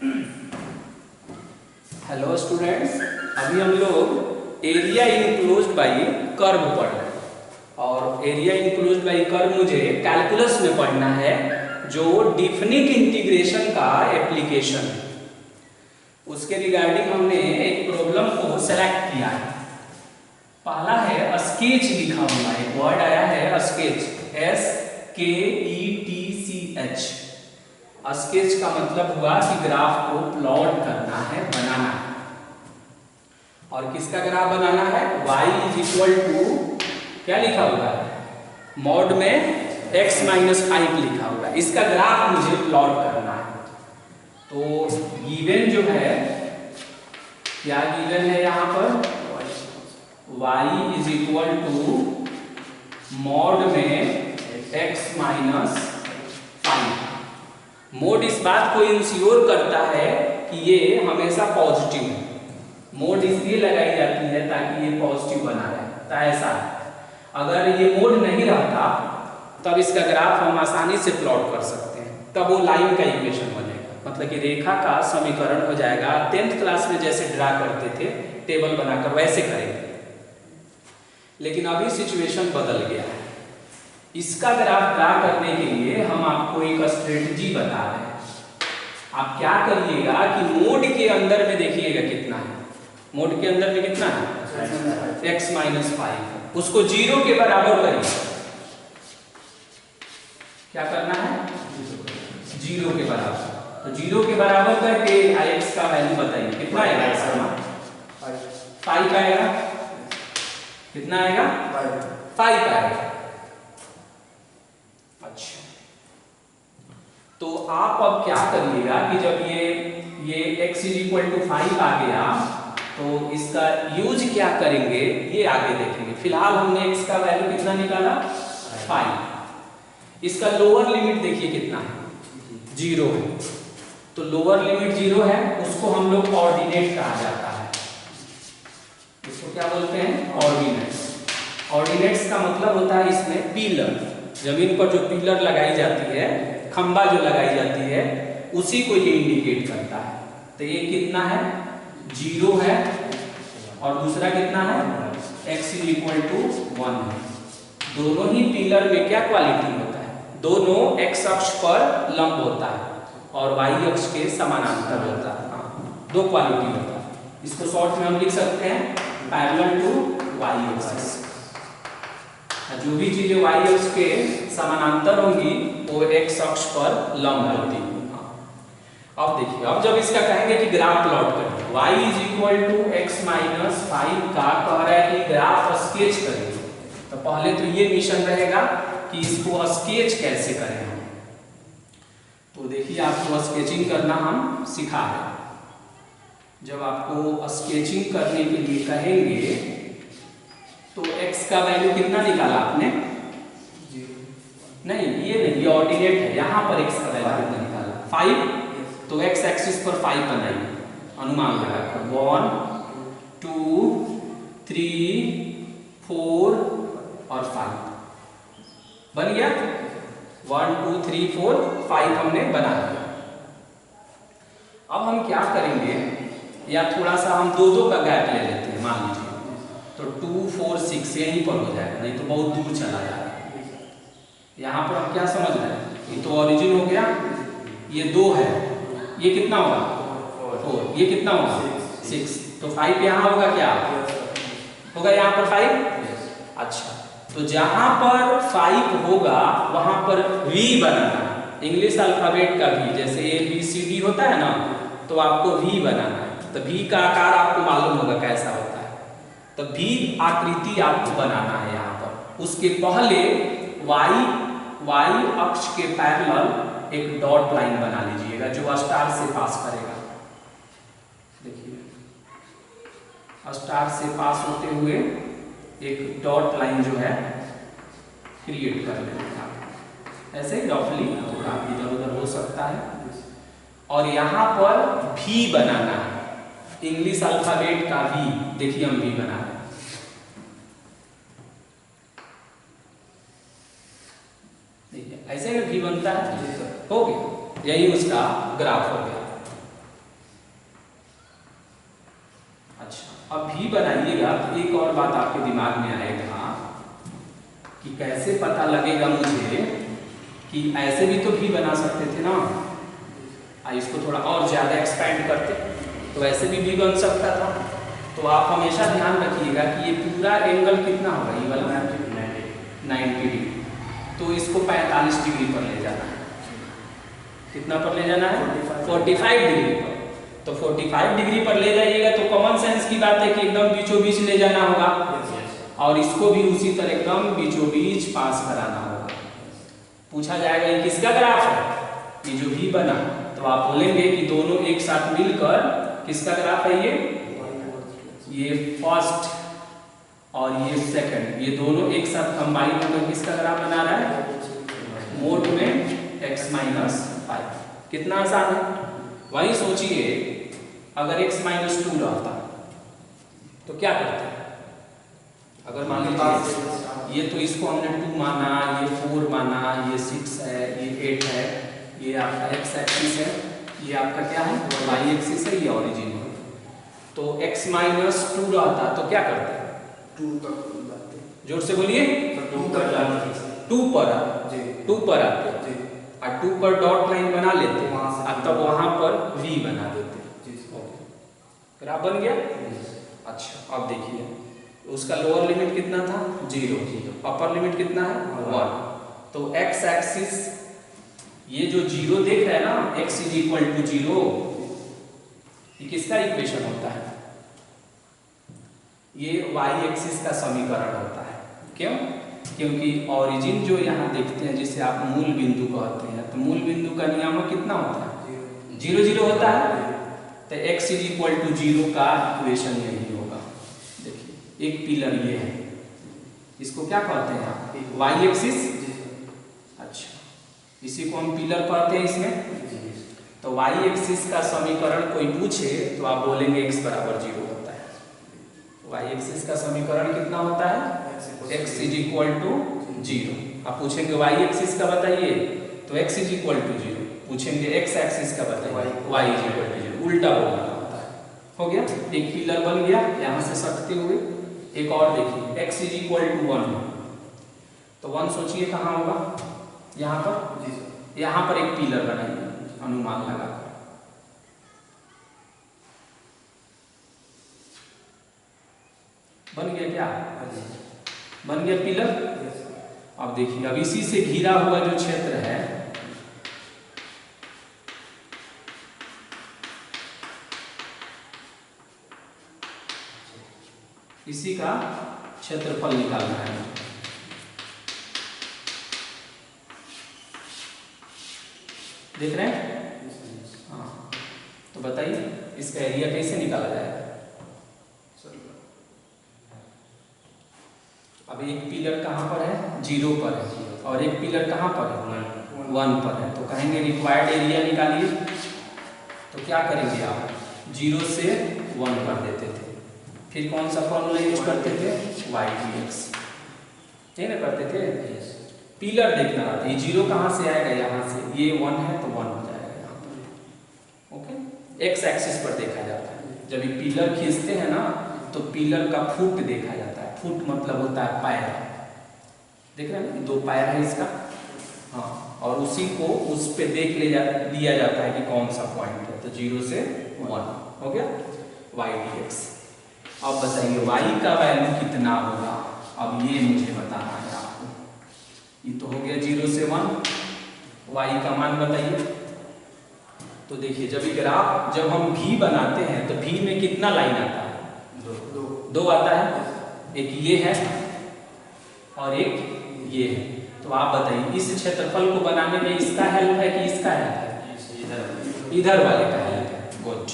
Hello students, अभी हम लोग एरिया इनक्लोज्ड बाय कर्व पढ़ रहे हैं और एरिया इनक्लोज्ड बाय कर्व मुझे कैलकुलस में पढ़ना है जो डिफिनिट इंटीग्रेशन का एप्लीकेशन है। उसके रिगार्डिंग हमने एक प्रॉब्लम को सेलेक्ट किया है। पहला है स्केच लिखा हुआ, एक वर्ड आया है स्केच, SKETCH। स्केच का मतलब हुआ कि ग्राफ को प्लॉट करना है, बनाना है। और किसका ग्राफ बनाना है? y इज इक्वल टू क्या लिखा हुआ है? मॉड में x माइनस 5 लिखा हुआ है। इसका ग्राफ मुझे प्लॉट करना है। तो गिवन जो है, क्या गिवन है यहाँ पर? y is equal to mod में x माइनस 5। मोड इस बात को इंश्योर करता है कि ये हमेशा पॉजिटिव है। मोड इसलिए लगाई जाती है ताकि ये पॉजिटिव बना रहे। तो ऐसा अगर ये मोड नहीं रहता तब इसका ग्राफ हम आसानी से प्लॉट कर सकते हैं। तब वो लाइन का इक्वेशन बनेगा, मतलब कि रेखा का समीकरण हो जाएगा। 10th क्लास में जैसे ड्रा करते थे टेबल बनाकर, वैसे करेंगे। लेकिन अभी सिचुएशन बदल गया है। इसका ग्राफ ड्रा करने के लिए हम आपको एक स्ट्रेटजी बता रहे हैं। आप क्या करिएगा कि मोड के अंदर में देखिएगा कितना है। मोड के अंदर में कितना है? x minus 5। उसको 0 के बराबर करिए। क्या करना है? 0 के बराबर। तो 0 के बराबर करके x का वैल्यू बताइए कितना आएगा? इसका 5 आएगा। कितना आएगा? 5 आएगा। अच्छा, तो आप अब क्या करिएगा कि जब ये x इज इक्वल टू 5 आ गया तो इसका यूज क्या करेंगे ये आगे देखेंगे। फिलहाल हमने x का वैल्यू कितना निकाला? 5। इसका लोअर लिमिट देखिए कितना है? 0 है। तो लोअर लिमिट 0 है, उसको हम लोग ऑर्डिनेट कहा जाता है। इसको क्या बोलते हैं? ऑर्डिनेट्स। ऑर्डिनेट्स का मतलब होता है इसमें पिलर। जमीन पर जो पिलर लगाई जाती है, खंबा जो लगाई जाती है, उसी को ये इंडिकेट करता है। तो ये कितना है? 0 है। और दूसरा कितना है? x इज इक्वल टू 1 है। दोनों ही पिलर में क्या क्वालिटी होता है? दोनों x अक्ष पर लंब होता है और y अक्ष के समानांतर होता है। दो क्वालिटी होता है। इसको शॉर्ट में हम लिख सकते हैं पैरेलल टू y एक्सिस। जो भी चीजें y अक्ष के समानांतर होंगी वो x अक्ष पर लंब होती है। अब देखिए, अब जब इसका कहेंगे कि ग्राफ प्लॉट करें, y is equal to x minus 5 का कह रहा है कि ग्राफ स्केच करें। तो पहले तो ये मिशन रहेगा कि इसको स्केच कैसे करें हम। तो देखिए, आपको स्केचिंग करना हम सिखा रहे हैं। जब आपको स्केचिंग करने के लिए कहेंगे तो x का वैल्यू कितना निकाला आपने? नहीं, ये नहीं, ये ऑर्डिनेट है। यहाँ पर x का वैल्यू कितना निकाला? 5। तो x एक्सिस पर 5 बनाइए, अनुमान लगाकर। 1 2 3 4 और 5 बन गया। 1 2 3 4 5 हमने बना दिया। अब हम क्या करेंगे, या थोड़ा सा हम दो का गैप ले लेते हैं। मान लीजिए तो 2 4 6 यहीं पर हो जाएगा, नहीं तो बहुत दूर चला जाएगा। यहाँ पर हम क्या समझ रहे हैं? ये तो ओरिजिन हो गया, ये 2 है, ये कितना होगा? 4। ये कितना होगा? 6। तो 5 यहाँ होगा, क्या होगा यहाँ पर? 5। अच्छा, तो जहाँ पर 5 होगा वहाँ पर V बनाना है, इंग्लिश अल्फाबेट का V। जैसे ABCD होता है ना, तो आपको V बनाना है। तो V का आकार आपको मालूम होगा कैसा होता है। तो V आकृति आपको बनाना है यहाँ पर। उसके पहले y अक्ष के पैरेलल एक डॉट लाइन बना लीजिएगा जो स्टार से पास करेगा। देखिए, स्टार से पास होते हुए एक डॉट लाइन जो है क्रिएट कर लेंगे। ऐसे रफली थोड़ा इधर उधर हो सकता है। और यहाँ पर V बनाना है, इंग्लिश अल्फाबेट का V। देखिए, हम V बना रहे हैं। ऐसे में V बनता है। हो गया, यही उसका ग्राफ हो गया। अब भी बनाइएगा तो एक और बात आपके दिमाग में आएगा कि कैसे पता लगेगा मुझे कि ऐसे भी तो भी बना सकते थे ना, इसको थोड़ा और ज़्यादा एक्सपेंड करते तो ऐसे भी बन सकता था। तो आप हमेशा ध्यान रखिएगा कि ये पूरा एंगल कितना होगा, ये वाला 90 डिग्री, तो इसको 45 डिग्री पर ले जाना है। कितना पर ले जाना है? 45 डिग्री पर। तो 45 डिग्री पर ले जाइएगा तो कॉमन सेंस की बात है कि एकदम बीचों बीच ले जाना होगा, और इसको भी उसी तरह एकदम बीचों बीच पास कराना होगा। पूछा जाएगा ये किसका ग्राफ है, ये जो भी बना, तो आप बोलेंगे कि दोनों एक साथ मिलकर किसका ग्राफ है, ये फर्स्ट और ये सेकंड, ये दोनों एक साथ कंबाइन होकर किसका ग्राफ बना रहा है, मोड में x-5। कितना आसान है। वही सोचिए अगर x-2 रहता तो क्या करते हैं, अगर मान लीजिए ये तो इसको हमने 2 माना, ये 4 माना, ये 6 है, ये 8 है, ये आपका x एक्सिस है, ये आपका क्या है y एक्सिस है, ये ओरिजिन है। तो x-2 रहता तो क्या करते हैं, 2 तक, जोर से बोलिए, 2 पर आते, 2 पर आते, 2 पर डॉट लाइन बना लेते, तब वहां पर v बना देते। ग्राफ बन गया। अच्छा अब देखिए उसका लोअर लिमिट कितना था, 0, अपर लिमिट कितना है 1। तो x एक्सिस ये जो 0 देख रहे हैं ना, x = 0, ये किसका इक्वेशन होता है, ये y एक्सिस का समीकरण होता है। क्यों? क्योंकि ओरिजिन जो यहाँ देखते हैं जिसे आप मूल बिंदु कहते हैं, तो मूल बिंदु का नियामक कितना होता है, 0, 0 होता है। तो x = 0 का इक्वेशन यही होगा। देखिए एक पिलर ये है, इसको क्या कहते हैं आप, y एक्सिस। अच्छा इसी को हम पिलर कहते हैं इसमें। तो y एक्सिस का समीकरण कोई पूछे तो आप बोलेंगे x = 0 होता है। y एक्सिस का समीकरण कितना होता है, x = 0। आप पूछेंगे y एक्सिस का बताइए तो x = 0, पूछेंगे x एक्सिस का बताइए y = 0, उल्टा बोलना होता है। हो गया, एक पिलर बन गया यहाँ से सटते हुए। एक और देखिए x = 1, तो 1 सोचिए कहाँ होगा, यहाँ पर, यहाँ पर एक पिलर बनाइए अनुमान लगाकर। बन गया क्या, बन गया पिलर। अब देखिए अब इसी से घिरा हुआ जो क्षेत्र है, इसी का क्षेत्रफल निकालना है। देख रहे हैं, हाँ तो बताइए इसका एरिया कैसे निकाला जाएगा। अब एक पिलर कहाँ पर है, 0 पर है, और एक पिलर कहाँ पर है, 1 पर है। तो कहेंगे रिक्वायर्ड एरिया निकालिए। तो क्या करेंगे आप, 0 से 1 कर देते थे, फिर कौन सा फॉर्मूला यूज करते थे, y/dx, नहीं ना करते थे। पिलर देखना था, ये 0 कहाँ से आएगा, यहाँ से, ये 1 है तो 1 हो जाएगा यहाँ पर। ओके, x एक्सिस पर देखा जाता है। जब ये पिलर खींचते हैं ना तो पिलर का फुट देखा जाता है। फुट मतलब होता है पैर, देख रहे हैं 2 पैर है इसका, हाँ, और उसी को उस पे देख लिया जाता है कि कौन सा पॉइंट है। तो 0 से 1 हो गया y/dx। अब बताइए y का वैल्यू कितना होगा, अब ये मुझे बताना है आपको। ये तो हो गया 0 से 1, y का मान बताइए। तो देखिए जब ग्राफ जब हम v बनाते हैं तो v में कितना लाइन आता है, 2 आता है, एक ये है और एक ये है। तो आप बताइए इस क्षेत्रफल को बनाने में इसका हेल्प है कि इसका हेल्प है, इधर वाले का हेल्प है। गुड।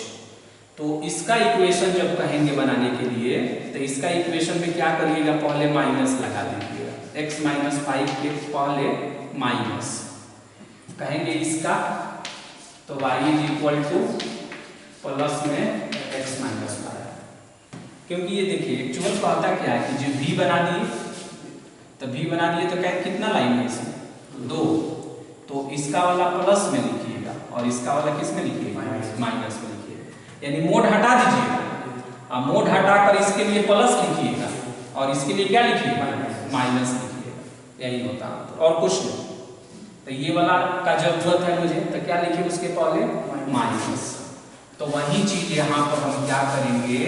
तो इसका इक्वेशन जब कहेंगे बनाने के लिए तो इसका इक्वेशन में क्या करिएगा, पहले माइनस लगा दीजिएगा, x-5 के पहले माइनस कहेंगे इसका, तो y = प्लस में x-5। क्योंकि ये देखिए एक्चुअल कहता क्या है कि जो v बना दिए, तो v बना दिए तो क्या कितना लाइन है इसमें, 2। तो इसका वाला प्लस में लिखिएगा और इसका वाला किस में लिखिएगा, माइनस में लिखिएगा। यानी मोड हटा दीजिएगा, अब मोड हटाकर इसके लिए प्लस लिखिएगा और इसके लिए क्या लिखिएगा, माइनस लिखिएगा, यही होता है और कुछ नहीं। तो ये वाला का जरूरत है मुझे, तो क्या लिखिए उसके पहले माइनस। तो वही चीज यहाँ पर हम क्या करेंगे,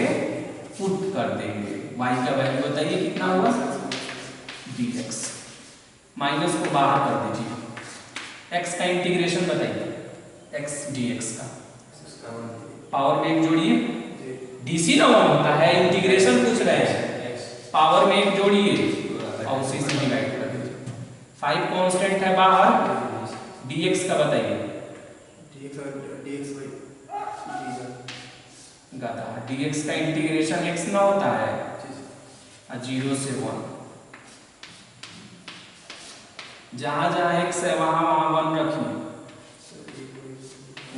पुट कर देंगे। y का वैल्यू बताइए कितना हुआ, dx। माइनस को बाहर कर दीजिए, x का इंटीग्रेशन बताइए, x dx का पावर में एक जोड़िए, डीसी ना वन होता है, इंटीग्रेशन पूछ रहे हैं, पावर में एक जोड़िए और उसी से डिवाइड कर दीजिए। 5 कांस्टेंट है बाहर, dx का बताइए, dx का इंटीग्रेशन x ना होता है 0 से 1, जहां जहां x है वहां वहां 1 रखिए,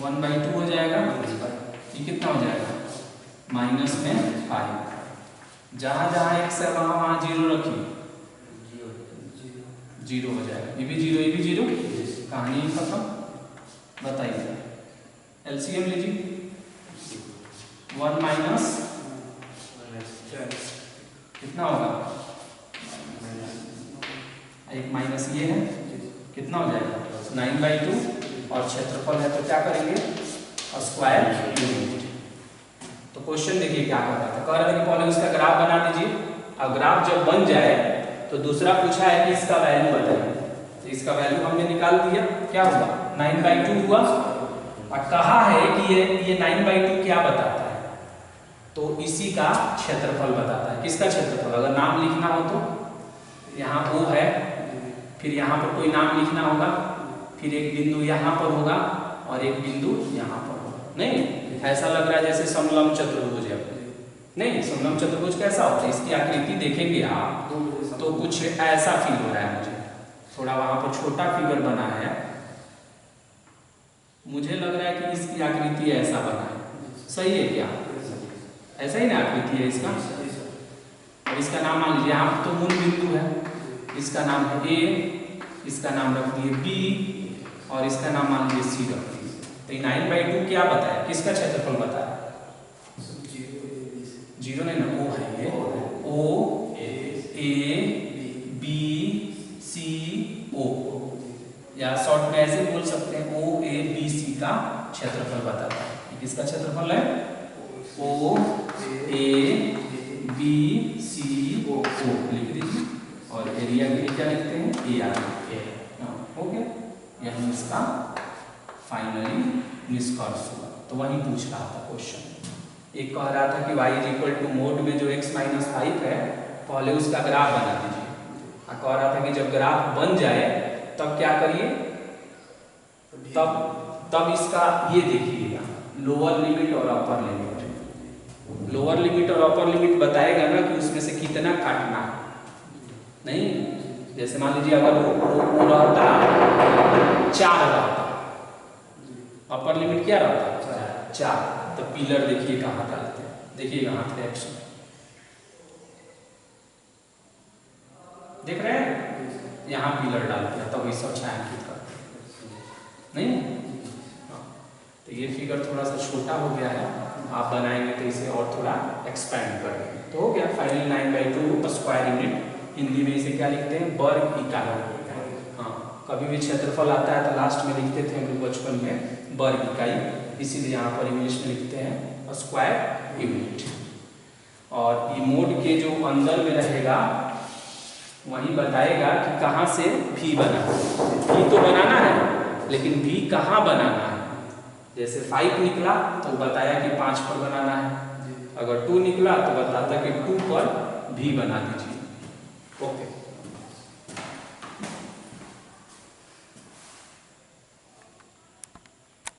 1/2 हो जाएगा, ये कितना हो जाएगा माइनस में 5, जहां जहां x है वहां वहां 0 रखिए, 0 हो जाएगा, ये भी 0 ये भी 0, कहानी खत्म। बताइए एलसीएम लीजिए, 1 माइनस कितना होगा, एक माइनस ये है, कितना हो जाएगा 9/2, और क्षेत्रफल है तो क्या करेंगे स्क्वायर यूनिट। तो क्वेश्चन देखिए क्या कर रहा था, कह रहा था कि पहले उसका ग्राफ बना दीजिए, और ग्राफ जब बन जाए तो दूसरा पूछा है कि इसका वैल्यू बताइए, तो इसका वैल्यू हमने निकाल दिया, क्या हुआ 9/2 हुआ, और कहा है कि ये 9/2 क्या बताता है, तो इसी का क्षेत्रफल बताता है। किसका क्षेत्रफल, अगर नाम लिखना हो तो यहाँ O है, फिर यहाँ पर कोई नाम लिखना होगा, फिर एक बिंदु यहाँ पर होगा और एक बिंदु यहाँ पर होगा। नहीं ऐसा लग रहा है जैसे समलंब चतुर्भुज है, नहीं समलंब चतुर्भुज कैसा होता है, इसकी आकृति देखेंगे आप तो कुछ ऐसा फील हो रहा है मुझे, थोड़ा वहां पर छोटा फिगर बना है, मुझे लग रहा है कि इसकी आकृति ऐसा बना है, सही है क्या, ऐसा ही ना आकृति है इसका, और इसका नाम मान लीजिए, यहाँ तो मूल बिंदु है, इसका नाम है A, इसका नाम रख दिए B, और इसका नाम मान लीजिए C रख दिए। तो 9/2 क्या बताया, किसका क्षेत्रफल बताया, 0 नहीं ना, O है ये, O A B C O, या शॉर्ट में ऐसे बोल सकते हैं O A B C का क्षेत्रफल बताता है। किसका क्षेत्रफल है, O A B C O लिख दीजिए, और एरिया के लिए क्या लिखते हैं AR, हो गया, यही इसका फाइनली निष्कर्ष हुआ। तो वही पूछ रहा था क्वेश्चन, एक कह रहा था कि y = मोड में जो x - 5 है पहले उसका ग्राफ बना दीजिए, और कह रहा था कि जब ग्राफ बन जाए तब क्या करिए, तब इसका ये देखिएगा लोअर लिमिट और अपर लिमिट, लोअर लिमिट और अपर लिमिट बताएगा ना कि उसमें से कितना काटना है, नहीं जैसे मान लीजिए अगर वो रहता 4 रहता, अपर लिमिट क्या रहता 4, तो पिलर देखिए कहाँ डालते हैं, देखिएगा हाथ के एक्शन देख रहे हैं, यहाँ पिलर डालते हैं तब इसे छायांकित करते हैं, नहीं तो ये फिगर थोड़ा सा छोटा हो गया है, आप बनाएंगे तो इसे और थोड़ा एक्सपेंड कर देंगे, तो हो गया फाइनली 9/2 स्क्वायर यूनिट। हिंदी में इसे क्या लिखते हैं, वर्ग इकाई। हाँ कभी भी क्षेत्रफल आता है तो लास्ट में लिखते थे हम लोग बचपन में वर्ग इकाई, इसीलिए यहाँ पर इंग्लिश में लिखते हैं स्क्वायर यूनिट। और ये मोड के जो अंदर में रहेगा वही बताएगा कि कहाँ से भी बना, भी तो बनाना है लेकिन भी कहाँ बनाना है, जैसे 5 निकला तो बताया कि 5 पर बनाना है, अगर 2 निकला तो बताता कि 2 पर भी बना दीजिए। ओके।